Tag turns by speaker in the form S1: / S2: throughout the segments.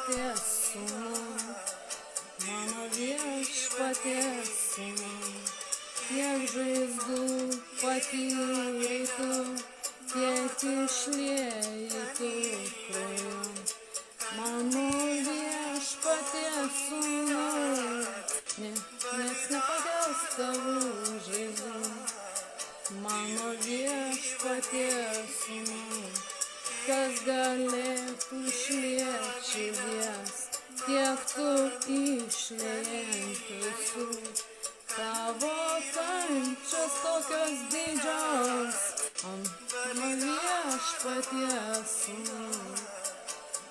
S1: viešpaties sūnau, mano viešpaties sūnau, kiek žaizdų patyrei tu, kiek išliejai tu krauju. Mano viešpaties sūnau, nieks nepadės tavų žaizdų. Mano viešpaties sūnau, kas galėtų išliet širdies, kiek tu išliejai ant visų. Tavo kančios tokios didžios, mano viešpaties sūnau,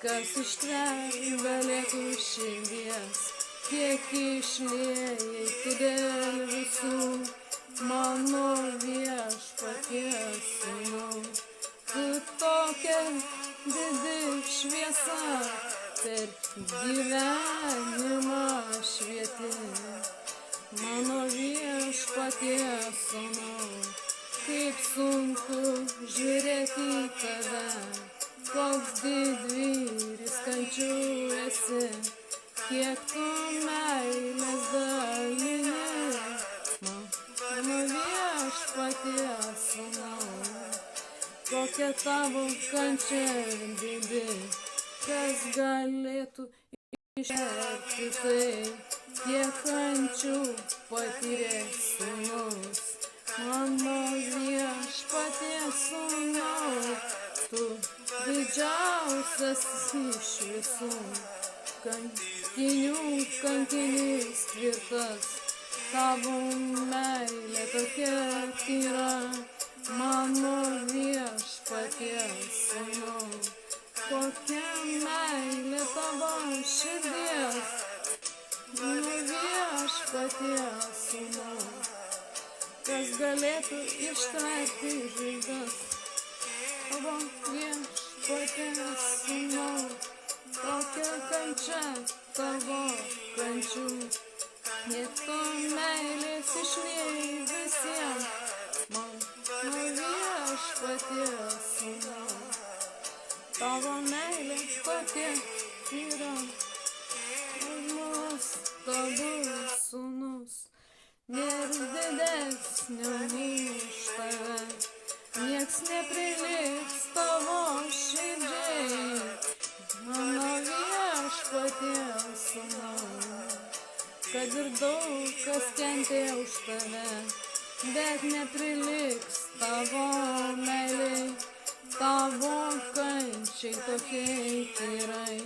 S1: kas ištver galėtų širdies, kiek išliejai tu dėl visų. Mano viešpaties sūnau, tu tokia didi šviesa, per gyvenimą švieti. Mano viešpaties sūnau, kaip sunku žiūrėti į tave, koks didvyris kančių esi, kiek tu meilės dalini. Mano viešpaties sūnau, kokia tavo kančia didi, kas galėtų išverti tai, kiek kančių patyrė sūnus. Mano viešpaties sūnau, tu didžiausias iš visų, kankinių kankinys tvirtas, tavo meilė tokia tyra. Mano viešpaties sūnau, kokia meilė tavo širdies. Mano viešpaties sūnau, kas galėtų ištverti žaizdas. Tavo viešpaties sūnau, kokia kančia tavo kančių, kiek tu meilės išliejai visiems. Mano viešpaties sūnau, tavo meilė tokia yra. Nuostabus sūnus, nėra didesnio už tave, nieks nepriliks tavo širdžiai. Mano viešpaties sūnau, kad ir daug kas kentė už tave, bet nepriliks tavo meilei, tavo kančiai tokiai tyrai.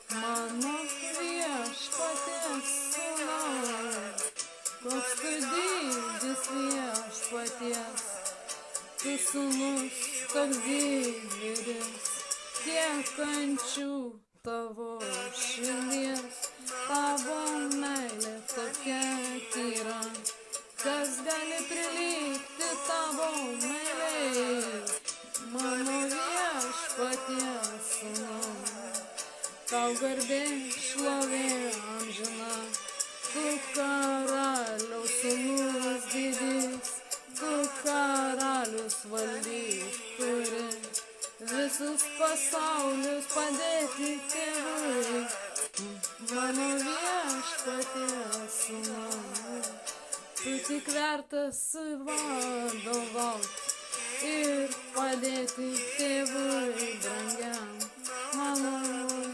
S1: Mano viešpaties sūnau, koks tu didis viešpaties, tu sūnus toks didvyris, kiek kančių tavo širdies, tavo meilė tokia tyra. Kas gali prilygti tavo meilei, mano viešpaties sūnau, tau garbė šlovė amžina, tu karaliaus sūnus didis, tu karalius valdyt turi, visus pasaulius padėti tėvui. Mano viešpaties sūnau, tu tik vertas vadovaut ir padėti tėvui brangiam. Mano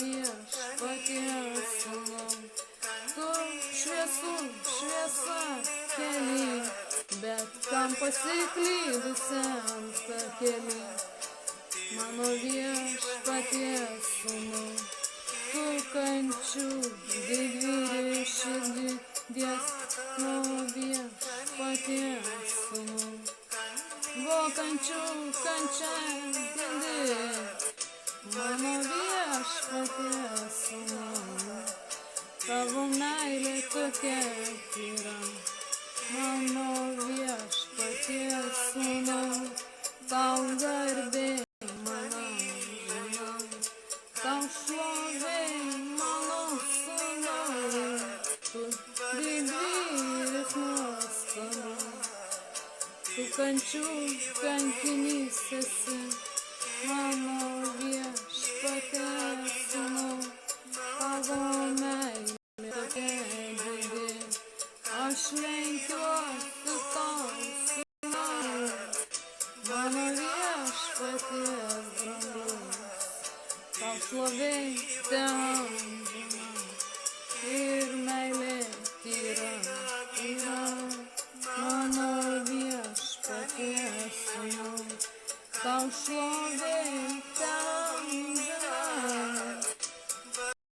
S1: viešpaties sūnau, tu šviesų šviesa keli, bet kam pasiklydusiam takeli. Mano viešpaties sūnau, tu kančių didvyris širdies. Mano viešpaties sūnau, buvo kančių kančia didi. Mano viešpaties sūnau, tavo meilė tokia tyra. Mano viešpaties sūnau, tau garbė mano žina, tau šlovė mano sūnau, tu didvyris nuostabus, tu kančių kankinys esi. Mano viešpaties sūnau, tavo meilė tokia didi, aš lenkiuosi tau sūnau, mano viešpaties brangus, tau šlovė teamžina ir meilė tyra, tyra, mano viešpaties sūnau, tau šlovė